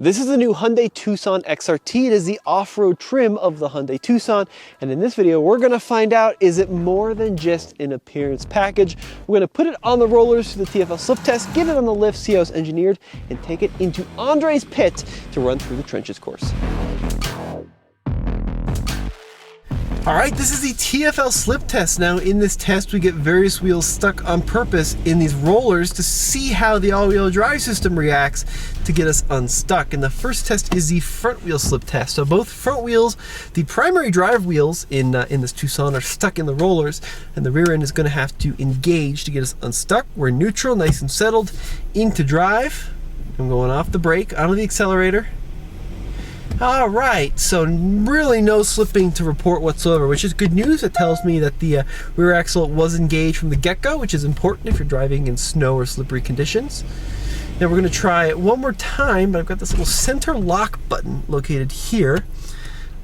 This is the new Hyundai Tucson XRT. It is the off-road trim of the Hyundai Tucson. And in this video, we're gonna find out, is it more than just an appearance package? We're gonna put it on the rollers through the TFL slip test, get it on the lift, see how it's engineered, and take it into Andre's pit to run through the trenches course. All right, this is the TFL slip test. Now in this test, we get various wheels stuck on purpose in these rollers to see how the all-wheel drive system reacts to get us unstuck. And the first test is the front wheel slip test. So both front wheels, the primary drive wheels in this Tucson are stuck in the rollers, and the rear end is gonna have to engage to get us unstuck. We're neutral, nice and settled, into drive. I'm going off the brake, onto the accelerator. All right, so really no slipping to report whatsoever, which is good news. It tells me that the rear axle was engaged from the get-go, which is important if you're driving in snow or slippery conditions. Now we're gonna try it one more time, but I've got this little center lock button located here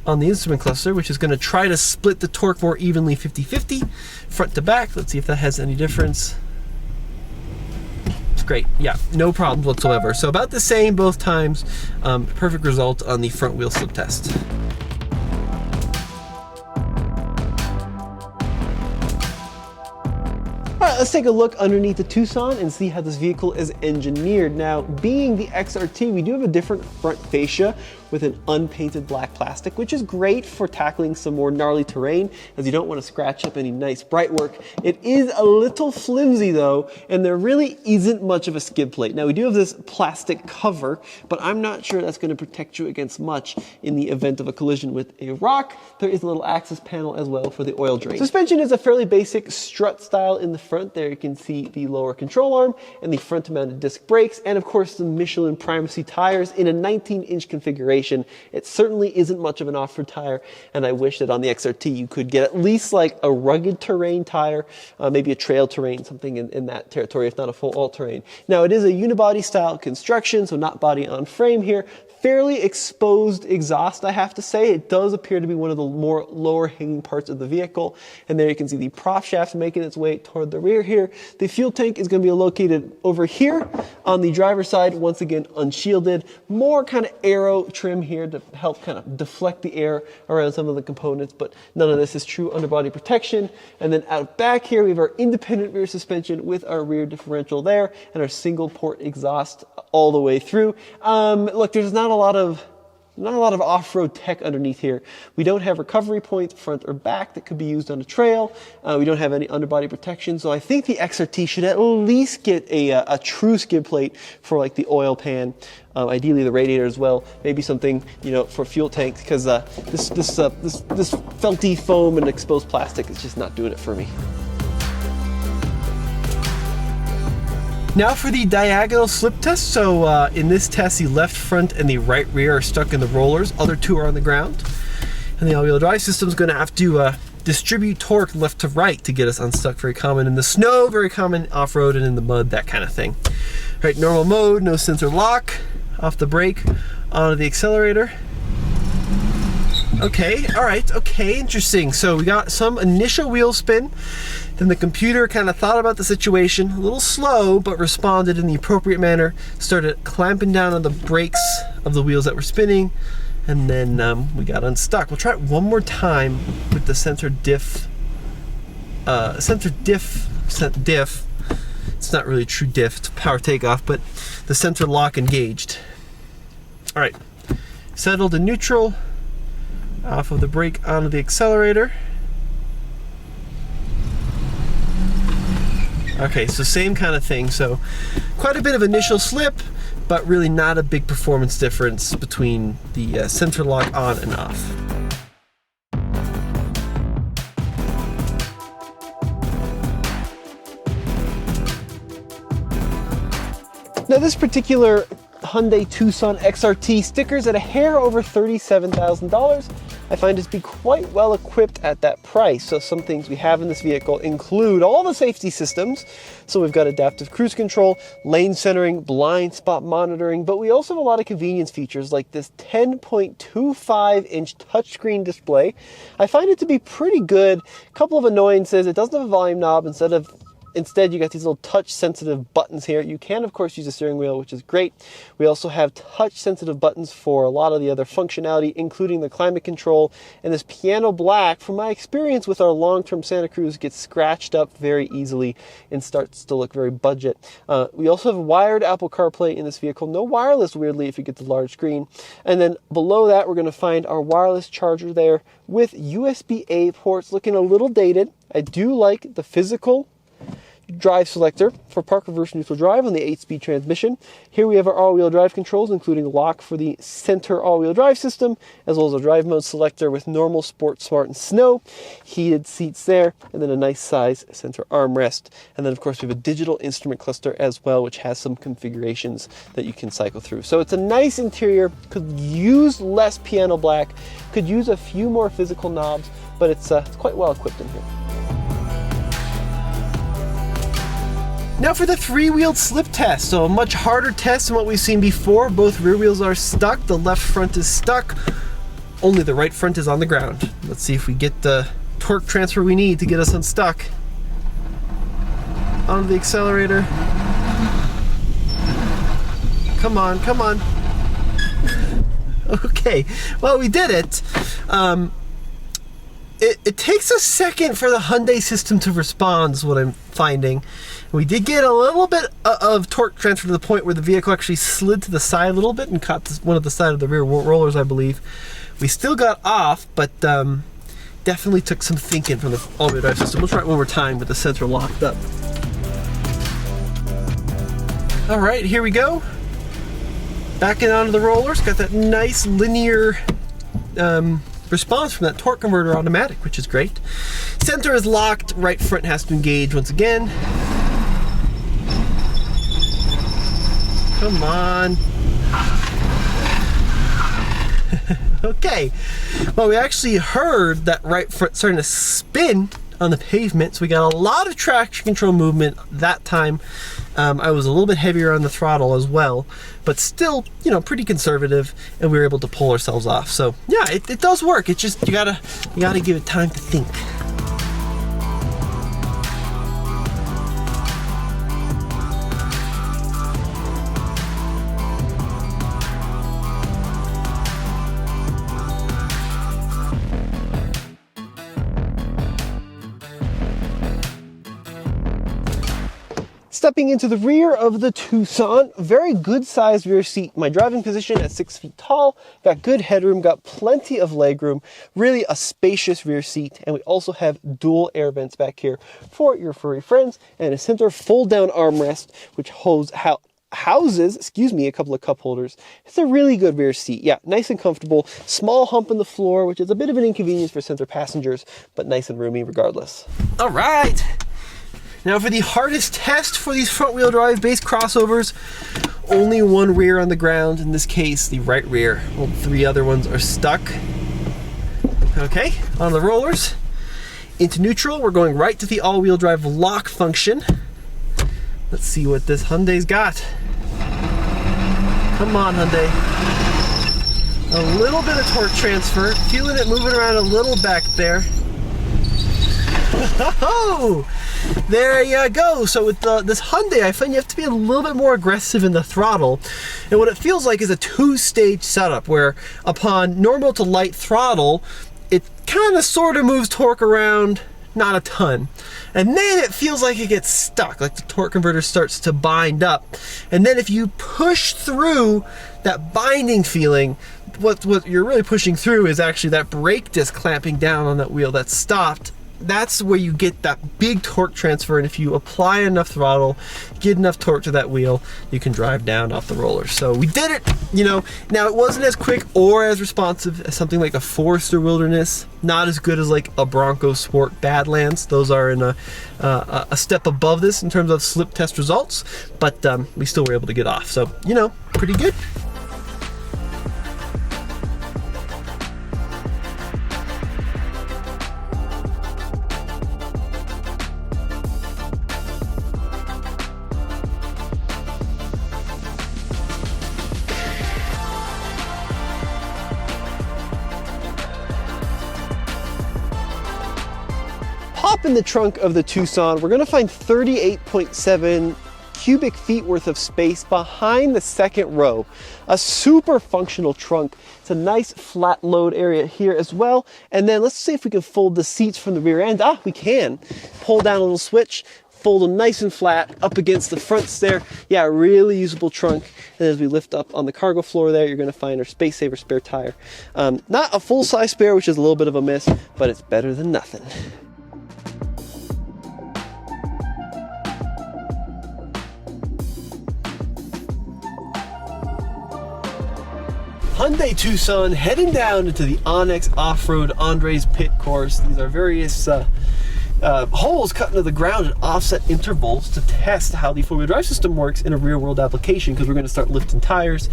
on the instrument cluster, which is gonna try to split the torque more evenly 50-50, front to back. Let's see if that has any difference. Great, yeah, no problems whatsoever. So about the same both times. Perfect result on the front wheel slip test. All right, let's take a look underneath the Tucson and see how this vehicle is engineered. Now, being the XRT, we do have a different front fascia with an unpainted black plastic, which is great for tackling some more gnarly terrain, as you don't want to scratch up any nice bright work. It is a little flimsy though, and there really isn't much of a skid plate. Now we do have this plastic cover, but I'm not sure that's going to protect you against much in the event of a collision with a rock. There is a little access panel as well for the oil drain. Suspension is a fairly basic strut style in the front. There you can see the lower control arm and the front mounted disc brakes, and of course the Michelin Primacy tires in a 19-inch configuration. It certainly isn't much of an off-road tire, and I wish that on the XRT you could get at least like a rugged terrain tire, maybe a trail terrain, something in that territory, if not a full all-terrain. Now it is a unibody style construction, so not body on frame here. Fairly exposed exhaust, I have to say. It does appear to be one of the more lower hanging parts of the vehicle. And there you can see the prop shaft making its way toward the rear here. The fuel tank is going to be located over here on the driver's side, once again unshielded. More kind of aero trim here to help kind of deflect the air around some of the components, but none of this is true underbody protection. And then out back here, we have our independent rear suspension with our rear differential there and our single port exhaust all the way through. Look, there's not a lot of off-road tech underneath here. We don't have recovery points front or back that could be used on a trail. We don't have any underbody protection, so I think the XRT should at least get a true skid plate for like the oil pan, ideally the radiator as well. Maybe something, you know, for fuel tanks, because this felty foam and exposed plastic is just not doing it for me. Now for the diagonal slip test. So in this test, the left front and the right rear are stuck in the rollers. Other two are on the ground. And the all-wheel drive system is going to have to distribute torque left to right to get us unstuck. Very common in the snow, very common off-road and in the mud, that kind of thing. All right, normal mode, no sensor lock. Off the brake, onto the accelerator. Okay, all right, okay, interesting. So we got some initial wheel spin. Then the computer kind of thought about the situation, a little slow, but responded in the appropriate manner, started clamping down on the brakes of the wheels that were spinning, and then we got unstuck. We'll try it one more time with the center diff. It's not really a true diff, it's power takeoff, but the center lock engaged. All right, settled in neutral, off of the brake, onto the accelerator. Okay, so same kind of thing. So quite a bit of initial slip, but really not a big performance difference between the center lock on and off. Now this particular Hyundai Tucson XRT stickers at a hair over $37,000. I find it to be quite well equipped at that price. So some things we have in this vehicle include all the safety systems. So we've got adaptive cruise control, lane centering, blind spot monitoring, but we also have a lot of convenience features like this 10.25-inch touchscreen display. I find it to be pretty good. A couple of annoyances. It doesn't have a volume knob. Instead of Instead, you got these little touch-sensitive buttons here. You can, of course, use a steering wheel, which is great. We also have touch-sensitive buttons for a lot of the other functionality, including the climate control. And this piano black, from my experience with our long-term Santa Cruz, gets scratched up very easily and starts to look very budget. We also have wired Apple CarPlay in this vehicle. No wireless, weirdly, if you get the large screen. And then below that, we're going to find our wireless charger there with USB-A ports, looking a little dated. I do like the physical drive selector for park, reverse, neutral drive on the 8-speed transmission. Here we have our all-wheel drive controls, including lock for the center all-wheel drive system, as well as a drive mode selector with normal, sport, smart, and snow. Heated seats there, and then a nice size center armrest. And then, of course, we have a digital instrument cluster as well, which has some configurations that you can cycle through. So it's a nice interior, could use less piano black, could use a few more physical knobs, but it's quite well equipped in here. Now for the three-wheeled slip test. So a much harder test than what we've seen before. Both rear wheels are stuck. The left front is stuck. Only the right front is on the ground. Let's see if we get the torque transfer we need to get us unstuck. On the accelerator. Come on, come on. Okay, well, we did it. It takes a second for the Hyundai system to respond, is what I'm finding. We did get a little bit of torque transfer to the point where the vehicle actually slid to the side a little bit and caught one of the side of the rear rollers, I believe. We still got off, but definitely took some thinking from the all-wheel drive system. We'll try it one more time with the sensor locked up. All right, here we go. Backing onto the rollers. Got that nice linear response from that torque converter automatic, which is great. Center is locked, right front has to engage once again. Come on. Okay, well, we actually heard that right front starting to spin on the pavement, so we got a lot of traction control movement that time. I was a little bit heavier on the throttle as well, but still, you know, pretty conservative, and we were able to pull ourselves off. So yeah, it does work. It's just you gotta give it time to think. Stepping into the rear of the Tucson, very good sized rear seat. My driving position at 6 feet tall, got good headroom, got plenty of legroom, really a spacious rear seat. And we also have dual air vents back here for your furry friends, and a center fold down armrest, which houses, a couple of cup holders. It's a really good rear seat. Yeah, nice and comfortable. Small hump in the floor, which is a bit of an inconvenience for center passengers, but nice and roomy regardless. All right. Now for the hardest test for these front-wheel drive base crossovers, only one rear on the ground, in this case the right rear. Well, 3 other ones are stuck. Okay, on the rollers, into neutral, we're going right to the all-wheel drive lock function. Let's see what this Hyundai's got. Come on, Hyundai. A little bit of torque transfer, feeling it moving around a little back there. Oh! There you go. So with this Hyundai, I find you have to be a little bit more aggressive in the throttle. And what it feels like is a 2-stage setup where upon normal to light throttle, it kind of sort of moves torque around, not a ton. And then it feels like it gets stuck, like the torque converter starts to bind up. And then if you push through that binding feeling, what you're really pushing through is actually that brake disc clamping down on that wheel that's stopped. That's where you get that big torque transfer, and if you apply enough throttle, get enough torque to that wheel, you can drive down off the rollers. So we did it, you know. Now it wasn't as quick or as responsive as something like a Forester Wilderness, not as good as like a Bronco Sport Badlands. Those are in a step above this in terms of slip test results, but we still were able to get off. So, you know, pretty good. open the trunk of the Tucson, we're gonna find 38.7 cubic feet worth of space behind the second row. A super functional trunk. It's a nice flat load area here as well. And then let's see if we can fold the seats from the rear end. Ah, we can. Pull down a little switch, fold them nice and flat up against the fronts there. Yeah, really usable trunk. And as we lift up on the cargo floor there, you're gonna find our space saver spare tire. Not a full size spare, which is a little bit of a miss, but it's better than nothing. Hyundai Tucson heading down into the Onyx Off-Road Andre's Pit Course. These are various holes cut into the ground at offset intervals to test how the four-wheel drive system works in a real-world application, because we're going to start lifting tires.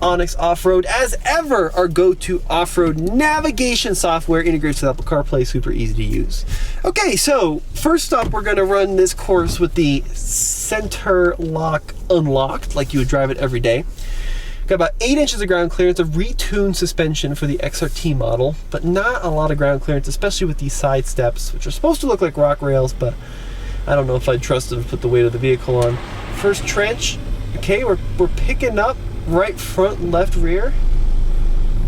Onyx Off-Road, as ever, our go-to off-road navigation software, integrates with Apple CarPlay, super easy to use. Okay, so first up, we're going to run this course with the center lock unlocked, like you would drive it every day. Got about 8 inches of ground clearance, a retuned suspension for the XRT model, but not a lot of ground clearance, especially with these side steps, which are supposed to look like rock rails, but I don't know if I'd trust them to put the weight of the vehicle on. First trench, okay, we're picking up right front, left rear.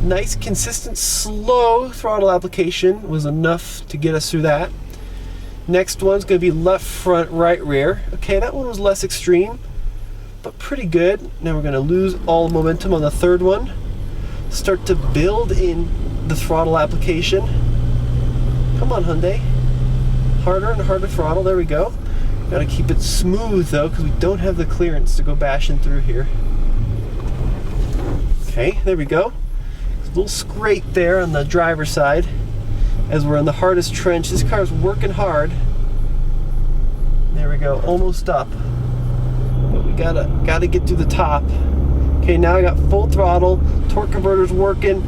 Nice, consistent, slow throttle application was enough to get us through that. Next one's gonna be left front, right rear. Okay, that one was less extreme, but pretty good. Now we're gonna lose all momentum on the third one. Start to build in the throttle application. Come on, Hyundai. Harder and harder throttle, there we go. Gotta keep it smooth though, because we don't have the clearance to go bashing through here. Okay, there we go. A little scrape there on the driver's side as we're in the hardest trench. This car's working hard. There we go, almost up. Gotta get through the top. Okay, now I got full throttle, torque converter's working,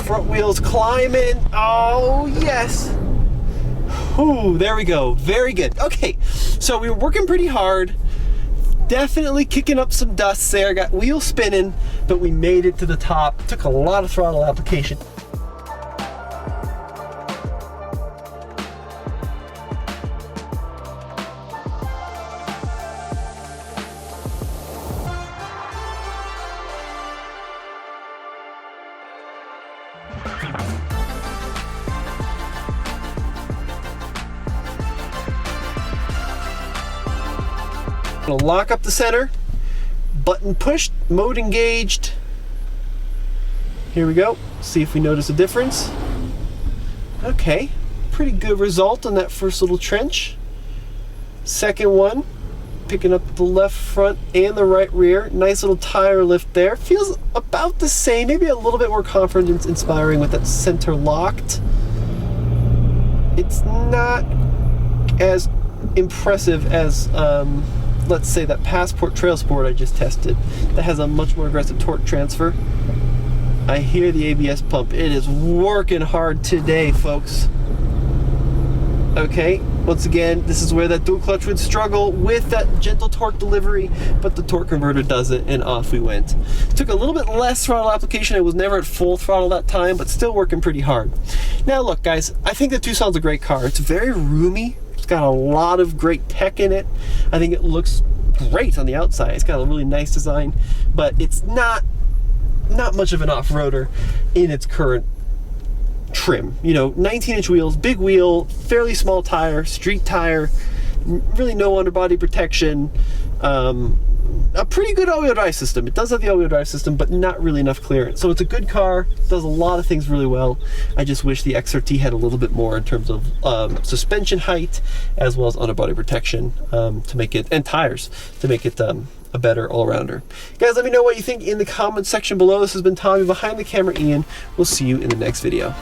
front wheels climbing. Oh yes. Ooh, there we go. Very good. Okay, so we were working pretty hard. Definitely kicking up some dust there. Got wheels spinning, but we made it to the top. Took a lot of throttle application. Gonna lock up the center, button pushed, mode engaged. Here we go. See if we notice a difference. Okay, pretty good result on that first little trench. Second one, picking up the left front and the right rear. Nice little tire lift there. Feels about the same, maybe a little bit more confidence inspiring with that center locked. It's not as impressive as let's say that Passport Trail Sport I just tested that has a much more aggressive torque transfer. I hear the ABS pump. It is working hard today, folks. Okay, once again, this is where that dual clutch would struggle with that gentle torque delivery, but the torque converter does it, and off we went. Took a little bit less throttle application. It was never at full throttle that time, but still working pretty hard. Now look, guys, I think the Tucson's a great car. It's very roomy. It's got a lot of great tech in it. I think it looks great on the outside. It's got a really nice design, but it's not much of an off-roader in its current trim. You know, 19-inch wheels, big wheel, fairly small tire, street tire, really no underbody protection. A pretty good all-wheel drive system. It does have the all-wheel drive system, but not really enough clearance. So it's a good car, does a lot of things really well. I just wish the XRT had a little bit more in terms of suspension height, as well as underbody protection to make it, and tires, to make it a better all-rounder. Guys, let me know what you think in the comment section below. This has been Tommy, behind the camera Ian. We'll see you in the next video.